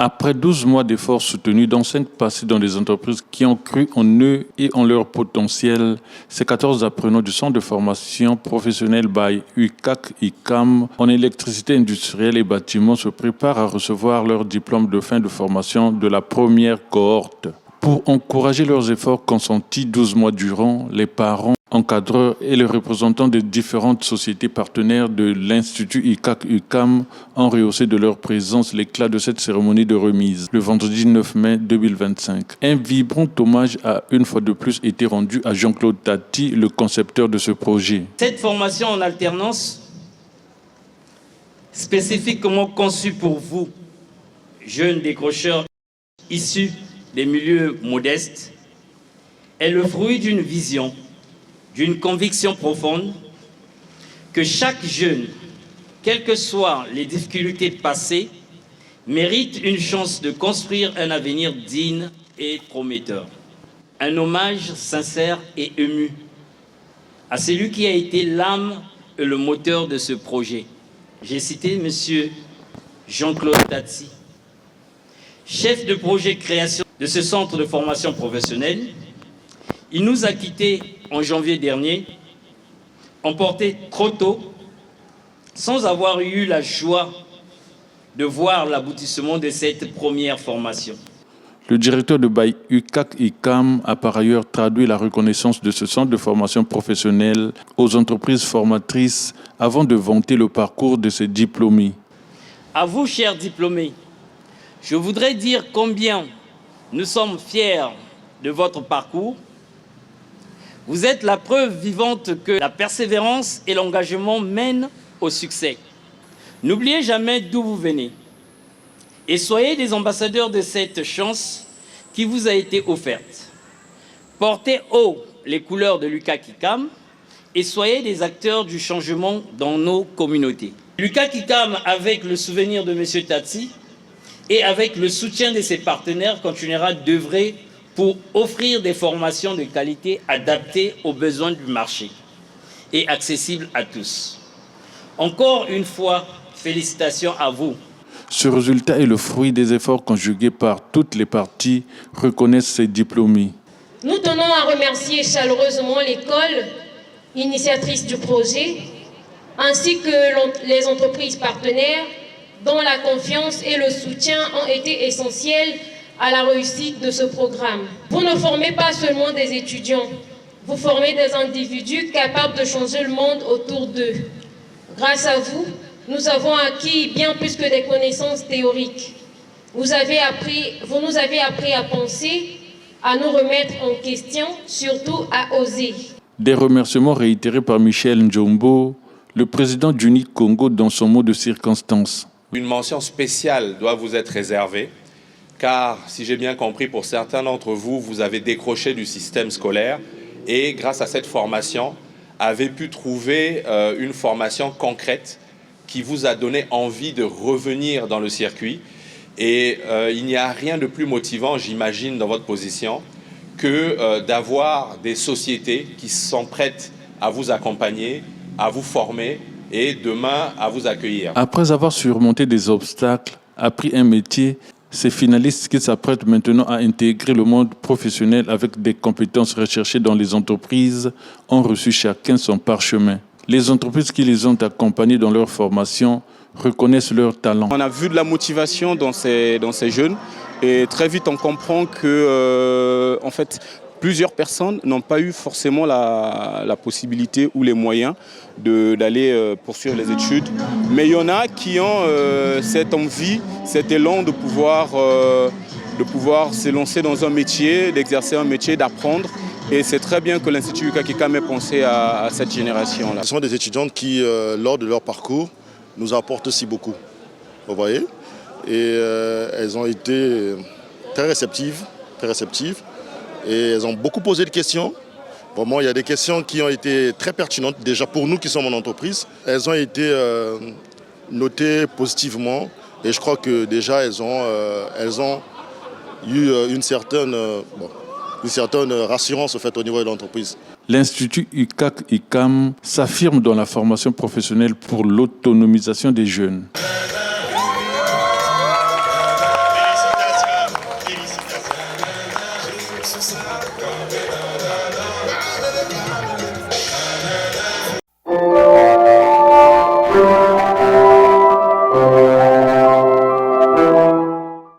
Après 12 mois d'efforts soutenus, dont 5 passés dans des entreprises qui ont cru en eux et en leur potentiel, ces 14 apprenants du centre de formation professionnelle by UCAC-ICAM en électricité industrielle et bâtiment se préparent à recevoir leur diplôme de fin de formation de la première cohorte. Pour encourager leurs efforts consentis 12 mois durant, les parents, encadreurs et les représentants des différentes sociétés partenaires de l'Institut ICAC-UCAM ont rehaussé de leur présence l'éclat de cette cérémonie de remise, le vendredi 9 mai 2025. Un vibrant hommage a une fois de plus été rendu à Jean-Claude Tati, le concepteur de ce projet. Cette formation en alternance, spécifiquement conçue pour vous, jeunes décrocheurs issus des milieux modestes, est le fruit d'une vision, d'une conviction profonde que chaque jeune, quelles que soient les difficultés passées, mérite une chance de construire un avenir digne et prometteur. Un hommage sincère et ému à celui qui a été l'âme et le moteur de ce projet. J'ai cité M. Jean-Claude Tati, chef de projet création de ce centre de formation professionnelle. Il nous a quittés en janvier dernier, emporté trop tôt, sans avoir eu la joie de voir l'aboutissement de cette première formation. Le directeur de BAI UCAC-ICAM a par ailleurs traduit la reconnaissance de ce centre de formation professionnelle aux entreprises formatrices avant de vanter le parcours de ses diplômés. À vous, chers diplômés, je voudrais dire combien nous sommes fiers de votre parcours. Vous êtes la preuve vivante que la persévérance et l'engagement mènent au succès. N'oubliez jamais d'où vous venez et soyez des ambassadeurs de cette chance qui vous a été offerte. Portez haut les couleurs de l'UCAC-ICAM et soyez des acteurs du changement dans nos communautés. L'UCAC-ICAM, avec le souvenir de M. Tati et avec le soutien de ses partenaires, continuera d'œuvrer pour offrir des formations de qualité adaptées aux besoins du marché et accessibles à tous. Encore une fois, félicitations à vous. Ce résultat est le fruit des efforts conjugués par toutes les parties, reconnaissent ces diplômés. Nous tenons à remercier chaleureusement l'école initiatrice du projet, ainsi que les entreprises partenaires dont la confiance et le soutien ont été essentiels à la réussite de ce programme. Vous ne formez pas seulement des étudiants, vous formez des individus capables de changer le monde autour d'eux. Grâce à vous, nous avons acquis bien plus que des connaissances théoriques. Vous nous avez appris à penser, à nous remettre en question, surtout à oser. Des remerciements réitérés par Michel Njombo, le président d'Uni Congo dans son mot de circonstance. Une mention spéciale doit vous être réservée, car si j'ai bien compris, pour certains d'entre vous, vous avez décroché du système scolaire et grâce à cette formation, avez pu trouver une formation concrète qui vous a donné envie de revenir dans le circuit. Et il n'y a rien de plus motivant, j'imagine, dans votre position, que d'avoir des sociétés qui sont prêtes à vous accompagner, à vous former et demain à vous accueillir. Après avoir surmonté des obstacles, appris un métier, ces finalistes qui s'apprêtent maintenant à intégrer le monde professionnel avec des compétences recherchées dans les entreprises ont reçu chacun son parchemin. Les entreprises qui les ont accompagnés dans leur formation reconnaissent leur talent. On a vu de la motivation dans ces jeunes et très vite on comprend que en fait, plusieurs personnes n'ont pas eu forcément la possibilité ou les moyens d'aller poursuivre les études. Mais il y en a qui ont cette envie, cet élan de pouvoir s'élancer dans un métier, d'exercer un métier, d'apprendre. Et c'est très bien que l'Institut UCAC-ICAM ait pensé à cette génération-là. Ce sont des étudiantes qui, lors de leur parcours, nous apportent aussi beaucoup. Vous voyez ? Et elles ont été très réceptives. Et elles ont beaucoup posé de questions. Vraiment, il y a des questions qui ont été très pertinentes, déjà pour nous qui sommes en entreprise. Elles ont été notées positivement et je crois que déjà elles ont eu une certaine rassurance au niveau de l'entreprise. L'Institut UCAC-ICAM s'affirme dans la formation professionnelle pour l'autonomisation des jeunes. exercise.